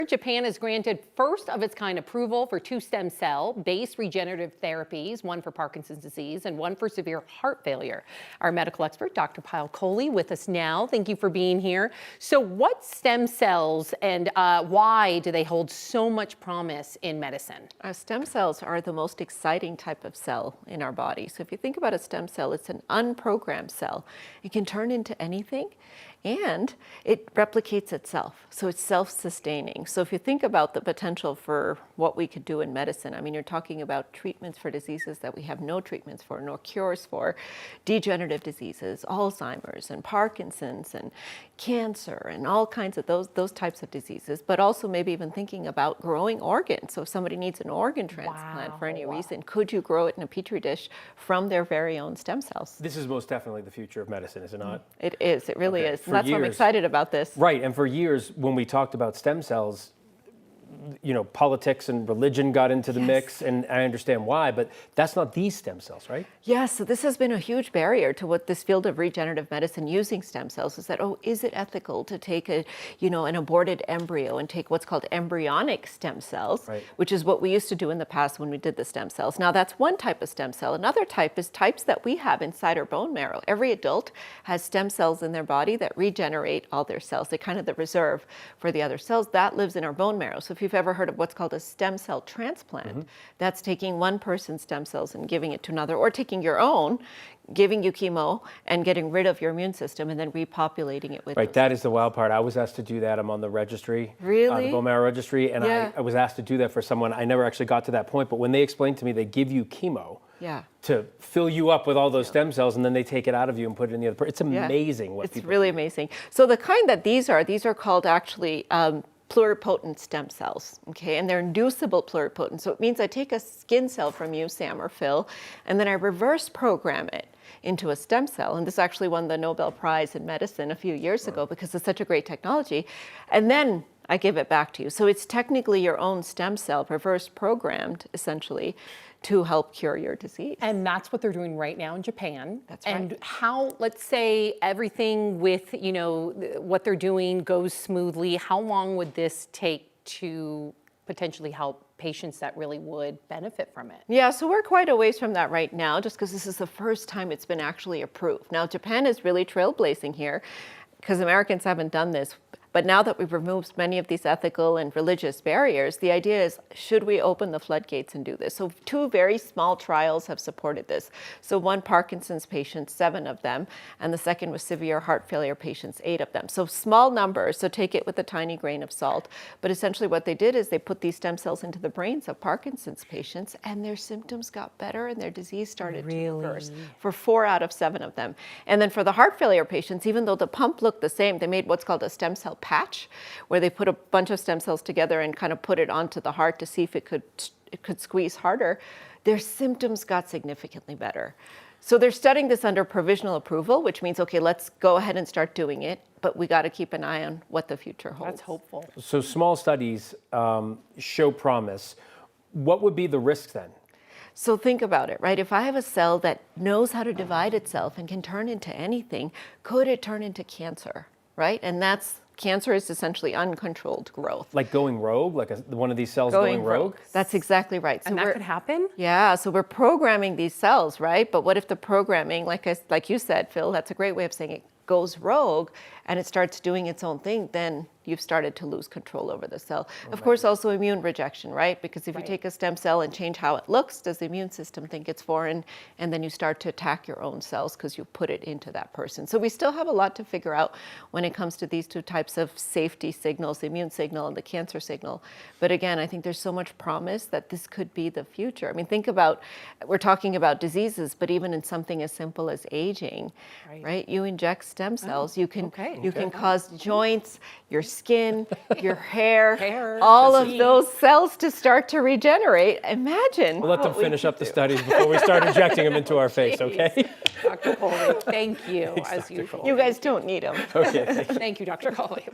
Japan has granted first of its kind approval for 2 stem cell based regenerative therapies, one for Parkinson's disease and one for severe heart failure. Our medical expert, Dr. Kohli, with us now. Thank you for being here. So what stem cells and why do they hold so much promise in medicine? Stem cells are the most exciting type of cell in our body. So if you think about a stem cell, it's an unprogrammed cell. It can turn into anything and it replicates itself. So it's self-sustaining. So if you think about the potential for what we could do in medicine, I mean, you're talking about treatments for diseases that we have no treatments for, no cures for, degenerative diseases, Alzheimer's and Parkinson's and cancer and all kinds of those types of diseases, but also maybe even thinking about growing organs. So if somebody needs an organ transplant for any reason, could you grow it in a petri dish from their very own stem cells? This is most definitely the future of medicine, is it not? It is. It really is. For That's why I'm excited about this. Right. And for years, when we talked about stem cells, you know, politics and religion got into the mix, and I understand why, but that's not these stem cells, right? Yes, so this has been a huge barrier to what this field of regenerative medicine using stem cells is that, oh, is it ethical to take an aborted embryo and take what's called embryonic stem cells, which is what we used to do in the past when we did the stem cells. Now that's one type of stem cell. Another type is types that we have inside our bone marrow. Every adult has stem cells in their body that regenerate all their cells. They're kind of the reserve for the other cells. That lives in our bone marrow. So if you've ever heard of what's called a stem cell transplant, that's taking one person's stem cells and giving it to another, or taking your own, giving you chemo and getting rid of your immune system and then repopulating it with That is the wild part. I was asked to do that. I'm on the registry, the bone marrow registry, and I was asked to do that for someone. I never actually got to that point, but when they explained to me they give you chemo to fill you up with all those stem cells, and then they take it out of you and put it in the other person. It's amazing what people do. It's really amazing. So the kind that these are called actually pluripotent stem cells, okay? And they're inducible pluripotent. So it means I take a skin cell from you, Sam or Phil, and then I reverse program it into a stem cell. And this actually won the Nobel Prize in medicine a few years ago because it's such a great technology. And then I give it back to you. So it's technically your own stem cell, reverse programmed, essentially, to help cure your disease. And that's what they're doing right now in Japan. That's right. And how, let's say everything with, what they're doing goes smoothly, how long would this take to potentially help patients that really would benefit from it? Yeah, so we're quite a ways from that right now, just because this is the first time it's been actually approved. Now, Japan is really trailblazing here, because Americans haven't done this. But now that we've removed many of these ethical and religious barriers, the idea is, should we open the floodgates and do this? So 2 very small trials have supported this. So one Parkinson's patients, 7 of them, and the second was severe heart failure patients, 8 of them. So small numbers, so take it with a tiny grain of salt. But essentially what they did is they put these stem cells into the brains of Parkinson's patients, and their symptoms got better and their disease started to reverse for 4 out of 7 of them. And then for the heart failure patients, even though the pump looked the same, they made what's called a stem cell patch, where they put a bunch of stem cells together and kind of put it onto the heart to see if it could squeeze harder. Their symptoms got significantly better. So they're studying this under provisional approval, which means, okay, let's go ahead and start doing it, but we got to keep an eye on what the future holds. That's hopeful. So small studies show promise. What would be the risks then? So think about it, right? If I have a cell that knows how to divide itself and can turn into anything, could it turn into cancer, right? And cancer is essentially uncontrolled growth. Like going rogue, like one of these cells going rogue? That's exactly right. So and that could happen? Yeah, so we're programming these cells, right? But what if the programming, like you said, Phil, that's a great way of saying it, goes rogue and it starts doing its own thing, then you've started to lose control over the cell. Of course, also immune rejection, right? Because if you take a stem cell and change how it looks, does the immune system think it's foreign? And then you start to attack your own cells because you put it into that person. So we still have a lot to figure out when it comes to these 2 types of safety signals, the immune signal and the cancer signal. But again, I think there's so much promise that this could be the future. I mean, think about, we're talking about diseases, but even in something as simple as aging, right? You inject stem cells, you can cause joints, your skin, your hair, all of those cells to start to regenerate. Imagine. We'll let them finish up the studies before we start injecting them into our face, okay? Dr. Kohli, thank you, Thanks, as Dr. usual. You guys don't need them. Okay, Thank you, Dr. Kohli.